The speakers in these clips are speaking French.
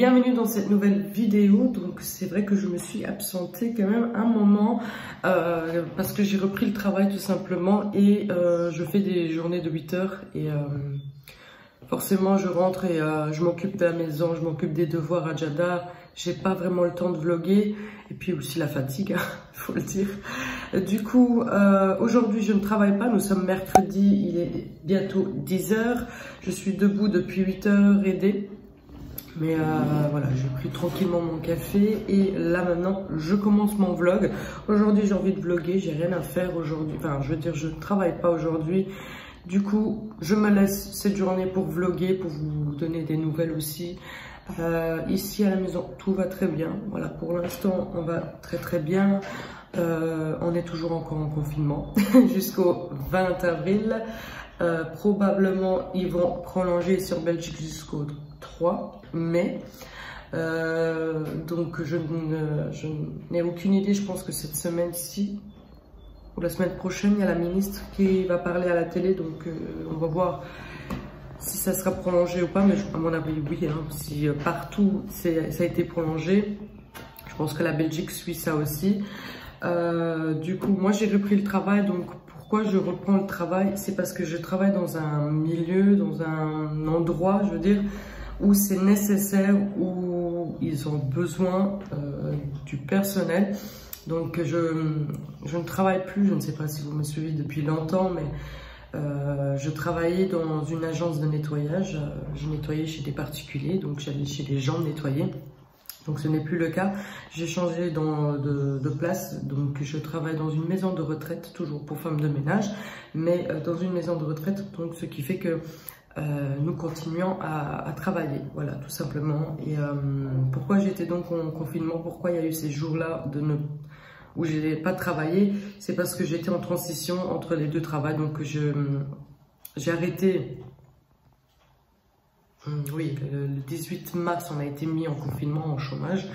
Bienvenue dans cette nouvelle vidéo. Donc c'est vrai que je me suis absentée quand même un moment parce que j'ai repris le travail tout simplement et je fais des journées de 8 heures et forcément je rentre et je m'occupe de la maison, je m'occupe des devoirs à Jeddah. J'ai pas vraiment le temps de vlogger et puis aussi la fatigue, faut le dire. Du coup, aujourd'hui je ne travaille pas, nous sommes mercredi, il est bientôt 10 heures. Je suis debout depuis 8 heures aidée. Mais voilà, j'ai pris tranquillement mon café et là maintenant je commence mon vlog. Aujourd'hui j'ai envie de vlogger, j'ai rien à faire aujourd'hui, enfin je veux dire je ne travaille pas aujourd'hui. Du coup je me laisse cette journée pour vlogger, pour vous donner des nouvelles aussi. Ici à la maison tout va très bien, voilà pour l'instant on va très bien. On est toujours encore en confinement jusqu'au 20 avril. Probablement ils vont prolonger sur Belgique jusqu'au 3 mai. Donc je n'ai aucune idée, je pense que cette semaine-ci ou la semaine prochaine il y a la ministre qui va parler à la télé, donc on va voir si ça sera prolongé ou pas, mais à mon avis oui, hein, si partout ça a été prolongé, je pense que la Belgique suit ça aussi. Du coup moi j'ai repris le travail, donc pourquoi je reprends le travail, c'est parce que je travaille dans un milieu, dans un endroit, je veux dire, où c'est nécessaire, où ils ont besoin du personnel. Donc je ne travaille plus, je ne sais pas si vous me suivez depuis longtemps, mais je travaillais dans une agence de nettoyage. Je nettoyais chez des particuliers, donc j'allais chez les gens nettoyer. Donc ce n'est plus le cas, j'ai changé de place, donc je travaille dans une maison de retraite, toujours pour femmes de ménage, mais dans une maison de retraite, donc ce qui fait que nous continuons à travailler, voilà, tout simplement. Et pourquoi j'étais donc en confinement, pourquoi il y a eu ces jours-là où je n'ai pas travaillé, c'est parce que j'étais en transition entre les deux travails, donc j'ai arrêté. Oui, le 18 mars, on a été mis en confinement, en chômage.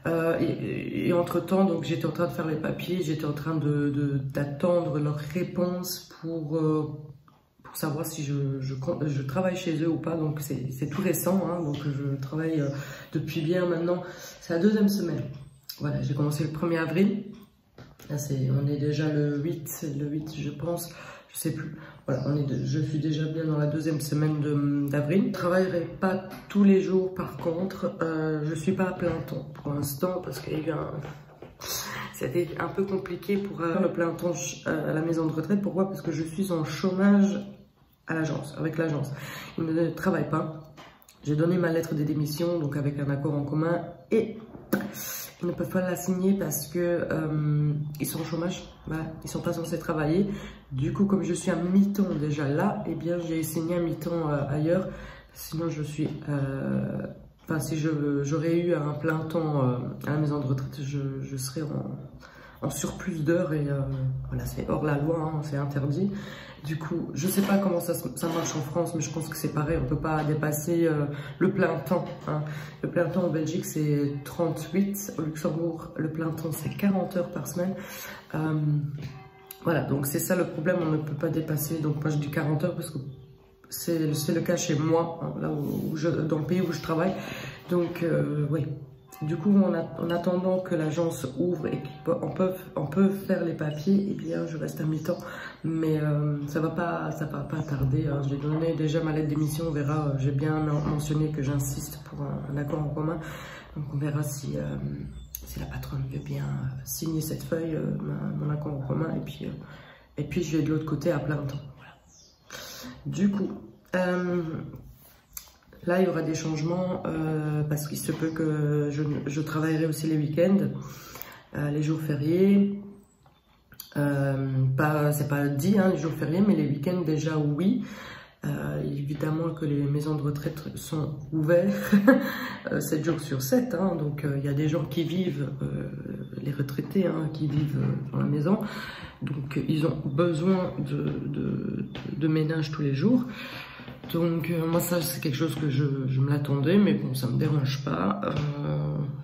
Et entre-temps, donc j'étais en train de faire les papiers, j'étais en train d'attendre leur réponse pour savoir si je travaille chez eux ou pas. Donc c'est tout récent, hein, donc je travaille depuis bien maintenant, c'est la deuxième semaine. Voilà, j'ai commencé le 1er avril. Là, on est déjà le 8 je pense, je sais plus. Voilà, je suis déjà bien dans la deuxième semaine d'avril. Je ne travaillerai pas tous les jours, par contre, je suis pas à plein temps pour l'instant parce qu'il y a eu c'était un peu compliqué pour le plein temps à la maison de retraite. Pourquoi? Parce que je suis en chômage à l'agence, avec l'agence. Ils ne travaillent pas. J'ai donné ma lettre de démission, donc avec un accord en commun, et ils ne peuvent pas la signer parce que ils sont au chômage, voilà, ils sont pas censés travailler. Du coup, comme je suis à mi-temps déjà là, eh bien j'ai signé à mi-temps ailleurs. Sinon, je suis, enfin si j'aurais eu un plein temps à la maison de retraite, je serais en surplus d'heures et voilà, c'est hors la loi, hein, c'est interdit. Du coup, je sais pas comment ça marche en France, mais je pense que c'est pareil, on peut pas dépasser le plein temps, hein. Le plein temps en Belgique, c'est 38, au Luxembourg, le plein temps, c'est 40 heures par semaine. Voilà, donc c'est ça le problème, on ne peut pas dépasser, donc moi je dis 40 heures parce que c'est le cas chez moi, hein, là dans le pays où je travaille. Donc, oui. Du coup, en attendant que l'agence ouvre et qu'on peut faire les papiers, eh bien, je reste à mi-temps. Mais ça va pas tarder, hein. J'ai donné déjà ma lettre d'émission, on verra. J'ai bien mentionné que j'insiste pour un accord en commun. Donc, on verra si la patronne veut bien signer cette feuille, mon accord en commun. Et puis, je vais de l'autre côté à plein temps. Voilà. Du coup... là, il y aura des changements parce qu'il se peut que je travaillerai aussi les week-ends, les jours fériés. C'est pas dit, hein, les jours fériés, mais les week-ends déjà, oui. Évidemment que les maisons de retraite sont ouvertes 7 jours sur 7. Hein, donc, il y a des gens qui vivent, les retraités, hein, qui vivent dans la maison. Donc, ils ont besoin de ménage tous les jours. Donc moi ça c'est quelque chose que je me l'attendais, mais bon ça me dérange pas.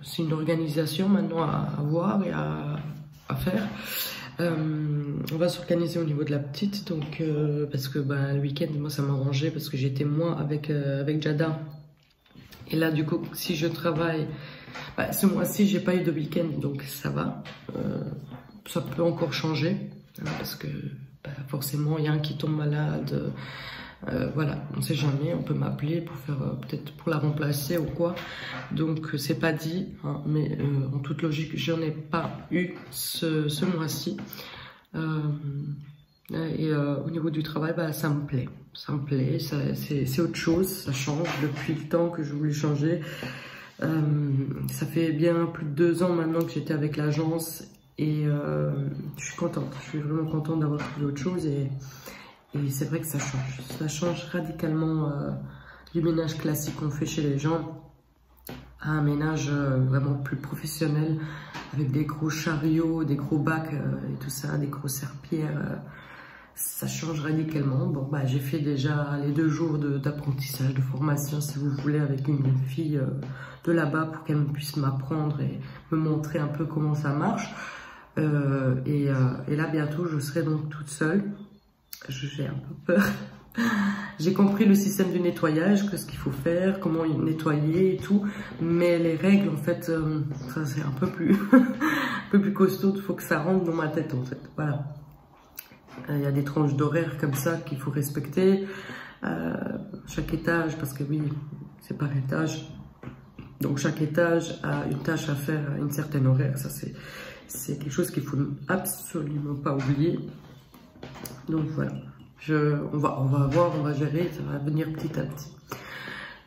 C'est une organisation maintenant à voir et à faire. On va s'organiser au niveau de la petite, donc parce que le week-end moi ça m'arrangeait parce que j'étais moins avec Jeddah Et là, du coup, si je travaille, bah, ce mois-ci, j'ai pas eu de week-end, donc ça va. Ça peut encore changer, hein, parce que bah, forcément, il y a un qui tombe malade. Voilà, on ne sait jamais, on peut m'appeler pour faire peut-être pour la remplacer ou quoi. Donc c'est pas dit, hein, mais en toute logique, je n'en ai pas eu ce mois-ci. Au niveau du travail, bah, ça me plaît. Ça me plaît, c'est autre chose, ça change depuis le temps que je voulais changer. Ça fait bien plus de 2 ans maintenant que j'étais avec l'agence et je suis contente. Je suis vraiment contente d'avoir trouvé autre chose et c'est vrai que ça change. Ça change radicalement du ménage classique qu'on fait chez les gens à un ménage vraiment plus professionnel avec des gros chariots, des gros bacs et tout ça, des grosses serpillères. Ça change radicalement. Bon, bah, j'ai fait déjà les 2 jours d'apprentissage, de formation, si vous voulez, avec une fille de là-bas pour qu'elle puisse m'apprendre et me montrer un peu comment ça marche. Et là, bientôt, je serai donc toute seule. J'ai un peu peur. J'ai compris le système du nettoyage, ce qu'il faut faire, comment nettoyer et tout. Mais les règles, en fait, ça c'est un peu plus, un peu plus costaud. Il faut que ça rentre dans ma tête, en fait. Voilà. Il y a des tranches d'horaire comme ça qu'il faut respecter. Chaque étage, parce que oui, c'est par étage. Donc chaque étage a une tâche à faire à une certaine horaire. Ça, c'est quelque chose qu'il ne faut absolument pas oublier. Donc voilà, on va voir, on va gérer, ça va venir petit à petit.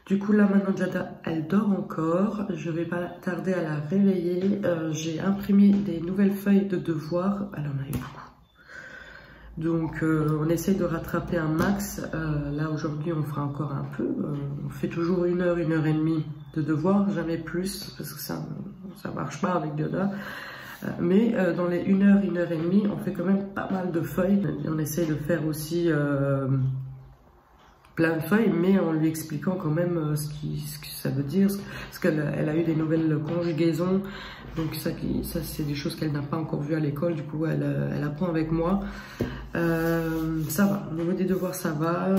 Du coup là maintenant Jada elle dort encore, je vais pas tarder à la réveiller. J'ai imprimé des nouvelles feuilles de devoirs, elle en avait beaucoup. Donc on essaye de rattraper un max. Là aujourd'hui on fera encore un peu, on fait toujours 1 heure, 1 heure et demie de devoirs, jamais plus parce que ça marche pas avec Jada. Mais dans les 1 heure, 1 heure et demie, on fait quand même pas mal de feuilles. On essaye de faire aussi plein de feuilles, mais en lui expliquant quand même ce que ça veut dire. Parce qu'elle a eu des nouvelles conjugaisons. Donc ça c'est des choses qu'elle n'a pas encore vues à l'école. Du coup, elle apprend avec moi. Ça va. Au niveau des devoirs, ça va.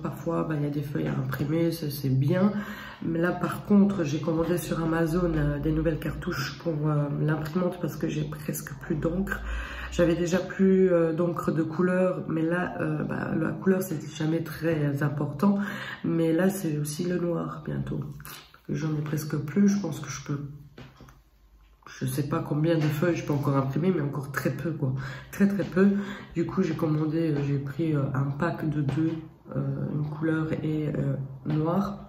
Parfois, bah, y a des feuilles à imprimer, c'est bien. Mais là, par contre, j'ai commandé sur Amazon des nouvelles cartouches pour l'imprimante parce que j'ai presque plus d'encre. J'avais déjà plus d'encre de couleur, mais là, bah, la couleur, c'est jamais très important. Mais là, c'est aussi le noir bientôt. J'en ai presque plus. Je pense que je peux... Je sais pas combien de feuilles je peux encore imprimer, mais encore très peu, quoi. Très peu. Du coup, j'ai commandé, j'ai pris un pack de 2, une couleur et noir.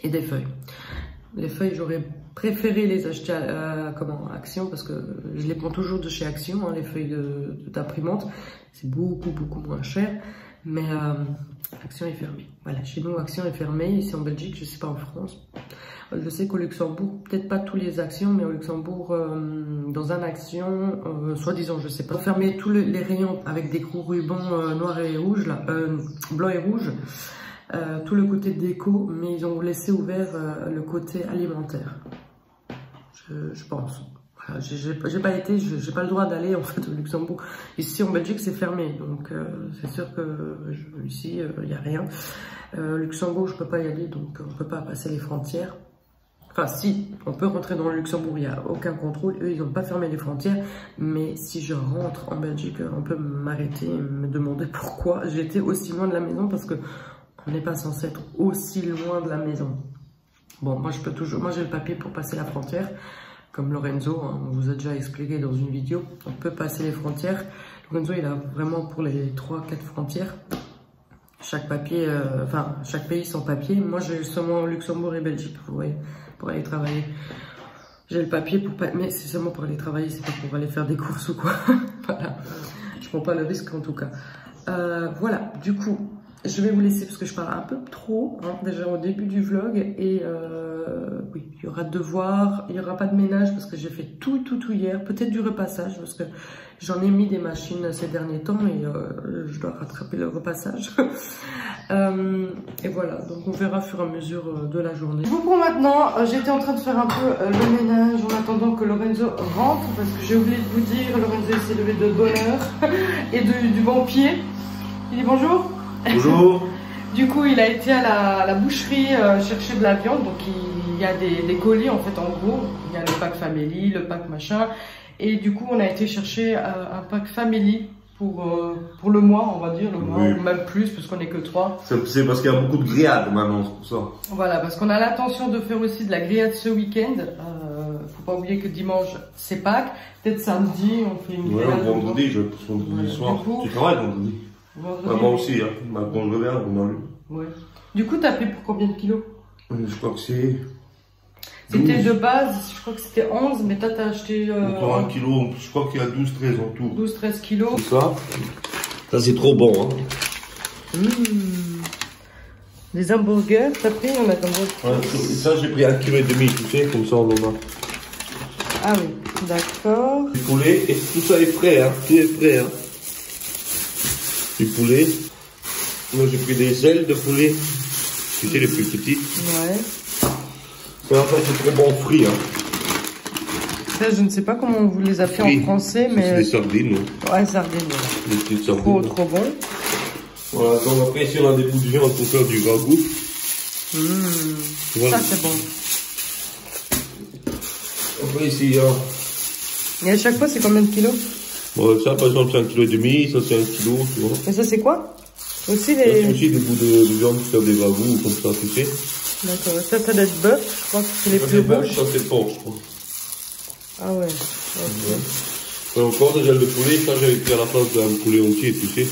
Et des feuilles. Les feuilles, j'aurais préféré les acheter à Action parce que je les prends toujours de chez Action, hein, les feuilles d'imprimante. C'est beaucoup moins cher. Mais Action est fermée. Voilà, chez nous, Action est fermée. Ici en Belgique, je sais pas en France. Je sais qu'au Luxembourg, peut-être pas tous les Actions, mais au Luxembourg, dans un Action, soi-disant, je sais pas, fermer tous les rayons avec des gros rubans noirs et rouges, là, blanc et rouge. Tout le côté déco, mais ils ont laissé ouvert le côté alimentaire. Je pense. Voilà, j'ai pas été, j'ai pas le droit d'aller en fait au Luxembourg. Ici en Belgique c'est fermé, donc c'est sûr que ici il n'y a rien. Luxembourg je peux pas y aller, donc on peut pas passer les frontières. Enfin si, on peut rentrer dans le Luxembourg, il n'y a aucun contrôle. Eux ils n'ont pas fermé les frontières, mais si je rentre en Belgique, on peut m'arrêter et me demander pourquoi j'étais aussi loin de la maison parce que on n'est pas censé être aussi loin de la maison. Bon, moi, j'ai le papier pour passer la frontière, comme Lorenzo, hein, on vous a déjà expliqué dans une vidéo. On peut passer les frontières. Lorenzo, il a vraiment pour les 3-4 frontières. Chaque papier, chaque pays son papier. Moi, j'ai seulement Luxembourg et Belgique, vous voyez, pour aller travailler. J'ai le papier mais c'est seulement pour aller travailler, c'est pas pour aller faire des courses ou quoi. Voilà. Je prends pas le risque en tout cas. Voilà, du coup. Je vais vous laisser parce que je parle un peu trop, hein, déjà au début du vlog. Et oui, il y aura devoirs, il n'y aura pas de ménage parce que j'ai fait tout hier. Peut-être du repassage parce que j'en ai mis des machines ces derniers temps et je dois rattraper le repassage. Et voilà, donc on verra au fur et à mesure de la journée. Bon, pour maintenant, j'étais en train de faire un peu le ménage en attendant que Lorenzo rentre parce que j'ai oublié de vous dire, Lorenzo s'est levé de bonne heure et du bon pied. Il dit bonjour. Bonjour. Du coup, il a été à la boucherie chercher de la viande. Donc, il y a des colis, en fait, en gros. Il y a le pack family, le pack machin. Et du coup, on a été chercher un pack family pour le mois, on va dire, le mois, ou même plus, parce qu'on n'est que 3. C'est parce qu'il y a beaucoup de grillades maintenant, c'est pour ça. Voilà, parce qu'on a l'intention de faire aussi de la grillade ce week-end. Faut pas oublier que dimanche, c'est Pâques. Peut-être samedi, on fait une grillade. Vendredi, vendredi soir. Coup, tu travailles vendredi? Moi aussi, hein. Quand je reviens, on allume. Ouais. Du coup, t'as pris pour combien de kilos? Je crois que c'est... C'était de base, je crois que c'était 11, mais toi t'as acheté... Encore 1 kilo, je crois qu'il y a 12-13 en tout. 12-13 kilos. C'est ça. Ça c'est trop bon, hein. Des hamburgers, t'as pris? On a combien? Ça j'ai pris 1,5 kg, tu sais, comme ça on en a. Ah oui, d'accord. Du poulet, et tout ça est frais, hein. Tout est frais, hein. Du poulet. Moi j'ai pris des ailes de poulet. Tu sais, les plus petites. Ouais. En fait, c'est trop bon frit, hein. Ça, je ne sais pas comment on vous les a fait en français, mais... C'est des sardines, hein. Ouais, sardines, ouais. Des petites sardines. Trop bon. Voilà, donc après, si on a des bouts de viande pour faire du ragoût. Voilà. Ça, c'est bon. Après, ici, hein. Et à chaque fois, c'est combien de kilos? Bon, ça, par exemple, c'est 1,5 kg, ça, c'est 1 kg, tu vois. Et ça, c'est quoi? Aussi c'est aussi des bouts de viande pour faire des ragoûts, comme ça, tu sais. D'accord, ça doit être bœuf, je crois que c'est les plus rouges. Ça c'est porc, je crois. Ah ouais, ok. Et encore des ailes de poulet, ça j'avais pris à la place d'un poulet entier, tu sais.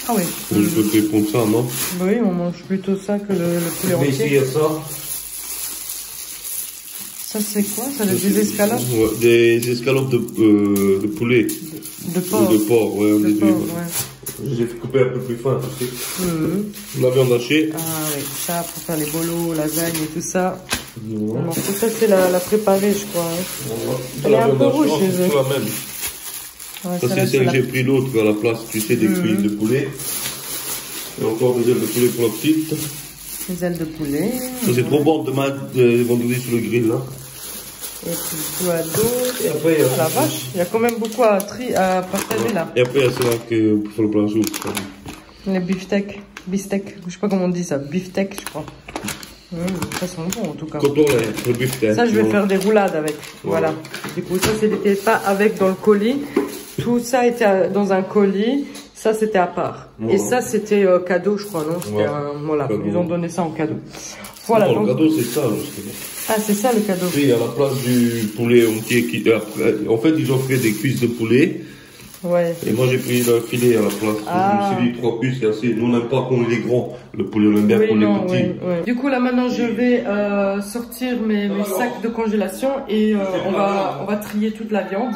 Ah oui. Je peux te répondre ça, non? Oui, on mange plutôt ça que le poulet entier. Mais ici il y a ça. Ça c'est quoi? Ça des escalopes? Ouais, des escalopes de poulet. De porc. Ou de porc, ouais, on est porc, ouais. J'ai coupé un peu plus fin, tu sais. La viande hachée. Ah oui, ça pour faire les bolos, lasagne et tout ça. Non, ça c'est la préparée, je crois. Hein. Elle est un peu rouge chez eux. C'est la même. Ouais, ça c'est celle que j'ai pris l'autre à la place, tu sais, des cuisses de poulet. Et encore des ailes de poulet pour la petite. Des ailes de poulet. Ça c'est trop bon demain, vendredi sur le grill là. Et puis quoi d'autre? Et après, il y a la vache, il y a quand même beaucoup à partager là. Et après, il y a celle-là pour faire le plein jour. Les beefsteak, je sais pas comment on dit ça, beefsteak, je crois. Ça sent bon en tout cas. Coton, le beefsteak. Ça, je vais faire des roulades avec. Voilà. Du coup, ça, c'était pas avec dans le colis. Tout ça était dans un colis. Ça, c'était à part. Et ça, c'était cadeau, je crois, non? Voilà, cadeau. Ils ont donné ça en cadeau. Voilà. Non, donc... le cadeau, c'est ça, justement. Ah, c'est ça le cadeau. Oui, à la place du poulet entier en fait, ils ont fait des cuisses de poulet. Ouais. Et moi, j'ai pris le filet à la place. Je me suis dit, 3 cuisses, c'est assez. Nous, on n'aime pas qu'on les grands. Le poulet, on aime bien qu'on les petits. Oui. Du coup, là, maintenant, je vais sortir mes sacs de congélation et on va trier toute la viande.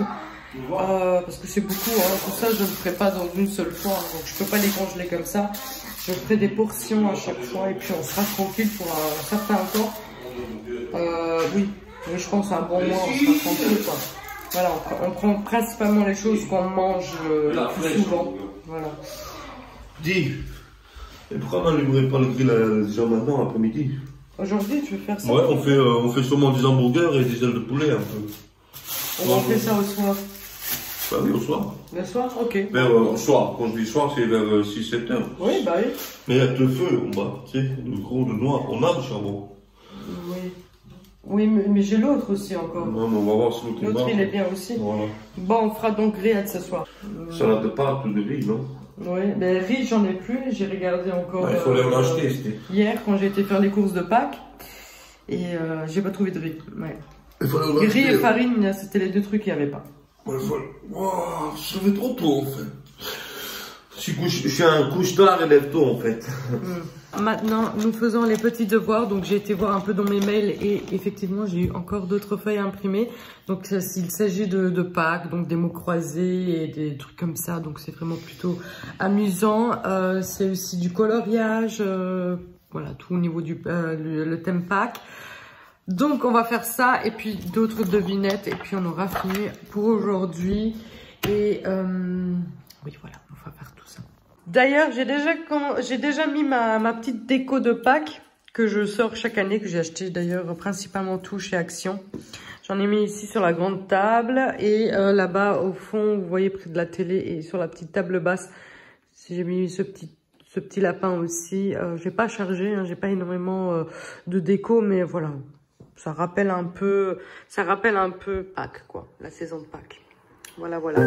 Parce que c'est beaucoup, hein. Tout ça, je ne le ferai pas dans une seule fois. Donc, je peux pas les congeler comme ça. Je ferai des portions à chaque fois et puis on sera tranquille pour un certain temps. Oui, je pense un bon mois, on sera tranquille, quoi. Voilà, on prend principalement les choses qu'on mange le plus souvent. Voilà. Dis, et pourquoi on n'allumerait pas le grill déjà maintenant, après-midi? Aujourd'hui, tu veux faire ça? Ouais, on fait sûrement des hamburgers et des ailes de poulet un peu. On fait ça au soir. Bah oui, au soir. Le soir? Ok. Vers au soir, quand je dis soir, c'est vers 6-7 heures. Oui, bah oui. Mais il y a le feu en bas, tu sais, le gros, le noir, on a du charbon. Oui. Oui, mais j'ai l'autre aussi encore. Non, mais on va voir si l'autre est L'autre, il est bien aussi. Voilà. Bon, on fera donc grillade ce soir. Salade de pâtes ou de riz, non? Oui, mais riz, j'en ai plus. J'ai regardé encore. Il fallait en acheter, c'était. Hier, quand j'ai été faire les courses de Pâques. Et j'ai pas trouvé de riz. Ouais. Riz et farine, c'était les deux trucs qu'il n'y avait pas. Wow, ça fait trop tôt en fait. Je suis un couche-tard et lève-tôt en fait. Maintenant, nous faisons les petits devoirs. Donc, j'ai été voir un peu dans mes mails et effectivement, j'ai eu encore d'autres feuilles imprimées. Donc, il s'agit de Pâques, donc des mots croisés et des trucs comme ça. Donc, c'est vraiment plutôt amusant. C'est aussi du coloriage. Voilà, tout au niveau du le thème Pâques. Donc, on va faire ça et puis d'autres devinettes et puis on aura fini pour aujourd'hui. Et oui, voilà, on va faire tout ça. D'ailleurs, j'ai déjà mis ma petite déco de Pâques que je sors chaque année, que j'ai acheté d'ailleurs principalement tout chez Action. J'en ai mis ici sur la grande table et là-bas au fond, vous voyez près de la télé et sur la petite table basse, j'ai mis ce ce petit lapin aussi. J'ai pas chargé, hein, j'ai pas énormément de déco, mais voilà. Ça rappelle un peu Pâques, quoi, la saison de Pâques. Voilà, voilà.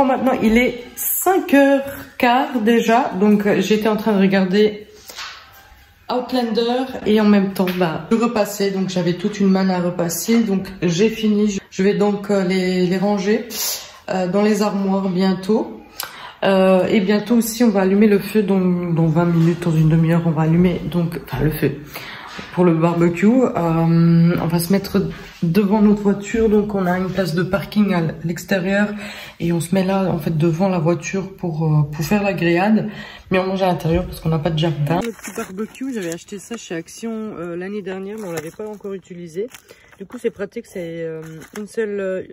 Maintenant, il est 5h15 déjà, donc j'étais en train de regarder Outlander et en même temps, je repassais, donc j'avais toute une manne à repasser, donc j'ai fini. Je vais donc les ranger dans les armoires bientôt. Et bientôt aussi, on va allumer le feu, donc dans 20 minutes, dans une demi-heure, on va allumer le feu. Pour le barbecue, on va se mettre devant notre voiture, donc on a une place de parking à l'extérieur et on se met là en fait devant la voiture pour faire la grillade, mais on mange à l'intérieur parce qu'on n'a pas de jardin. Le petit barbecue, j'avais acheté ça chez Action l'année dernière, mais on l'avait pas encore utilisé. Du coup c'est pratique, c'est une seule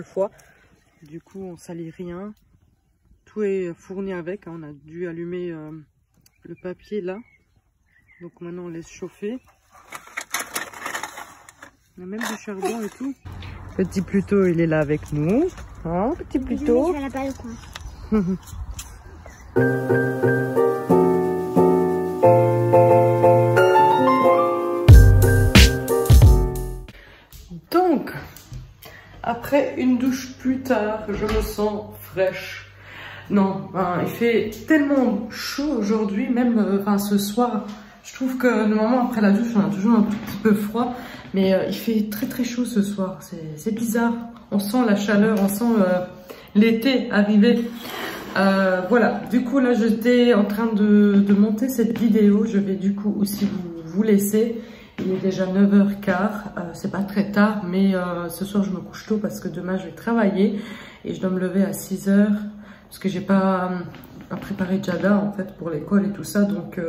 fois. Du coup on salit rien, tout est fourni avec, hein. On a dû allumer le papier là. Donc maintenant on laisse chauffer. On a même du charbon et tout. Petit Pluto, il est là avec nous. Hein, petit Pluto. Donc, après une douche plus tard, je me sens fraîche. Non, il fait tellement chaud aujourd'hui, même ce soir. Je trouve que normalement après la douche on a toujours un petit peu froid, mais il fait très très chaud ce soir, c'est bizarre. On sent la chaleur, on sent l'été arriver. Voilà, du coup là j'étais en train de monter cette vidéo, je vais du coup aussi vous laisser. Il est déjà 9h15, c'est pas très tard, mais ce soir je me couche tôt parce que demain je vais travailler et je dois me lever à 6h parce que j'ai pas préparé Jada en fait pour l'école et tout ça, donc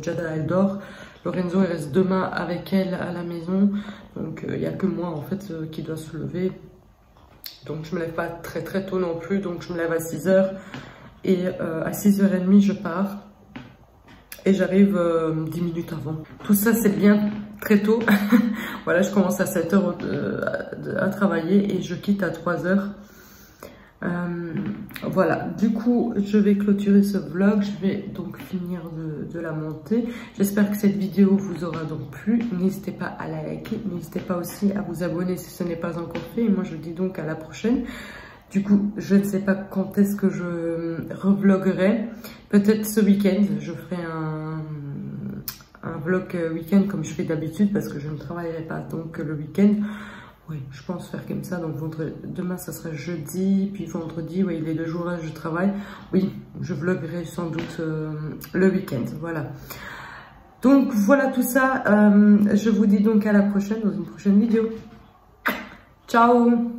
Jada elle dort, Lorenzo il reste demain avec elle à la maison, donc il n'y a que moi en fait qui doit se lever, donc je me lève pas très très tôt non plus, donc je me lève à 6h et à 6h30 je pars et j'arrive 10 minutes avant. Tout ça c'est bien très tôt. Voilà, je commence à 7h à travailler et je quitte à 3h. Voilà, du coup je vais clôturer ce vlog, je vais donc finir de la monter. J'espère que cette vidéo vous aura donc plu. N'hésitez pas à la liker, n'hésitez pas aussi à vous abonner si ce n'est pas encore fait, et moi je vous dis donc à la prochaine. Du coup je ne sais pas quand est-ce que je revloguerai, peut-être ce week-end je ferai un vlog week-end comme je fais d'habitude parce que je ne travaillerai pas donc le week-end. Oui, je pense faire comme ça. Donc demain, ça sera jeudi, puis vendredi, oui, les 2 jours-là, je travaille. Oui, je vloguerai sans doute le week-end. Voilà. Donc voilà tout ça. Je vous dis donc à la prochaine dans une prochaine vidéo. Ciao!